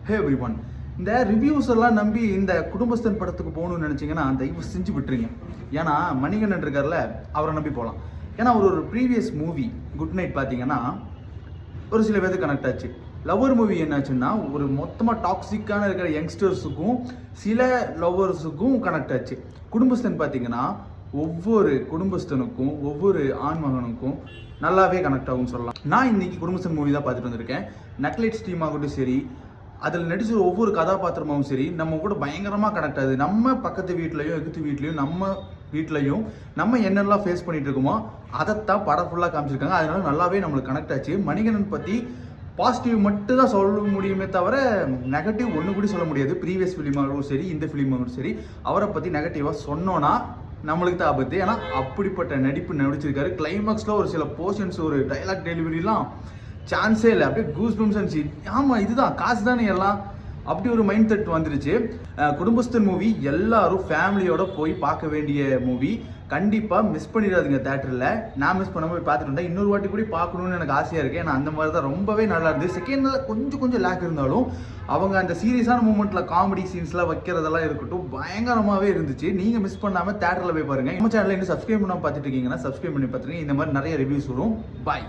ஹே everyone, இந்த reviews எல்லாம் நம்பி இந்த குடும்பஸ்தன் படத்துக்கு போகணும்னு நினச்சிங்கன்னா தயவு செஞ்சு விட்டுருங்க. ஏன்னா மணிகண்டன் இருக்கார்ல, அவரை நம்பி போகலாம். ஏன்னா ஒரு ப்ரீவியஸ் மூவி குட் நைட் பார்த்தீங்கன்னா ஒரு சில பேருக்கு கனெக்ட் ஆச்சு. லவ்வர் மூவி என்னாச்சுன்னா ஒரு மொத்தமாக டாக்ஸிக்கான இருக்கிற யங்ஸ்டர்ஸுக்கும் சில லவ்வர்ஸுக்கும் கனெக்ட் ஆச்சு. குடும்பஸ்தன் பார்த்தீங்கன்னா ஒவ்வொரு குடும்பஸ்தனுக்கும் ஒவ்வொரு ஆண்மகனுக்கும் நல்லாவே கனெக்ட் ஆகும்னு சொல்லலாம். நான் இன்னைக்கு குடும்பஸ்தன் மூவி தான் பார்த்துட்டு வந்திருக்கேன். நக்லைட்ஸ் டீம் ஆகட்டும் சரி, அதில் நடிச்ச ஒவ்வொரு கதாபாத்திரமாகவும் சரி நம்ம கூட பயங்கரமாக கனெக்ட் ஆகுது. நம்ம பக்கத்து வீட்லையும் எகுத்து வீட்லையும் நம்ம வீட்லையும் நம்ம என்னெல்லாம் ஃபேஸ் பண்ணிட்டு இருக்கோமோ அதைத்தான் படம் ஃபுல்லாக காமிச்சிருக்காங்க. அதனால நல்லாவே நம்மளுக்கு கனெக்ட் ஆச்சு. மணிகண்டன் பற்றி பாசிட்டிவ் மட்டும் தான் சொல்ல முடியுமே தவிர நெகட்டிவ் ஒன்று கூட சொல்ல முடியாது. ப்ரீவியஸ் ஃபிலிமாகவும் சரி, இந்த ஃபிலிமாகவும் சரி, அவரை பற்றி நெகட்டிவாக சொன்னோன்னா நம்மளுக்கு தான் ஆபத்து. ஏன்னா அப்படிப்பட்ட நடிப்பு நடிச்சிருக்காரு. கிளைமேக்ஸில் ஒரு சில போர்ஷன்ஸ், ஒரு டைலாக் டெலிவரிலாம் சான்ஸே இல்லை. அப்படியே கூஸ் பம்ஸ் இருந்துச்சு. ஆமாம், இதுதான் காசு தானே எல்லாம், அப்படி ஒரு மைண்ட் செட் வந்துருச்சு. குடும்பஸ்தன் மூவி எல்லாரும் ஃபேமிலியோட போய் பார்க்க வேண்டிய மூவி. கண்டிப்பாக மிஸ் பண்ணிடாதுங்க தேட்டரில். நான் மிஸ் பண்ண போய் பார்த்துட்டு வந்தேன். இன்னொரு வாட்டி கூட பார்க்கணுன்னு எனக்கு ஆசையாக இருக்குது. ஏன்னா அந்த மாதிரி தான் ரொம்பவே நல்லா இருந்தது. செகண்டில் கொஞ்சம் லேக் இருந்தாலும் அவங்க அந்த சீரியஸான மூமெண்ட்டில் காமெடி சீன்ஸ்லாம் வைக்கிறதெல்லாம் இருக்கட்டும், பயங்கரமாகவே இருந்துச்சு. நீங்கள் மிஸ் பண்ணாமல் தேட்டரில் போய் பாருங்கள். நம்ம சேனலில் இன்னும் சப்ஸ்கிரைப் பண்ணாமல் பார்த்துட்டு இருக்கீங்கன்னா சப்ஸ்கிரைப் பண்ணி பார்த்துருங்க. இந்த மாதிரி நிறைய ரிவ்யூஸ் வரும். பாய்.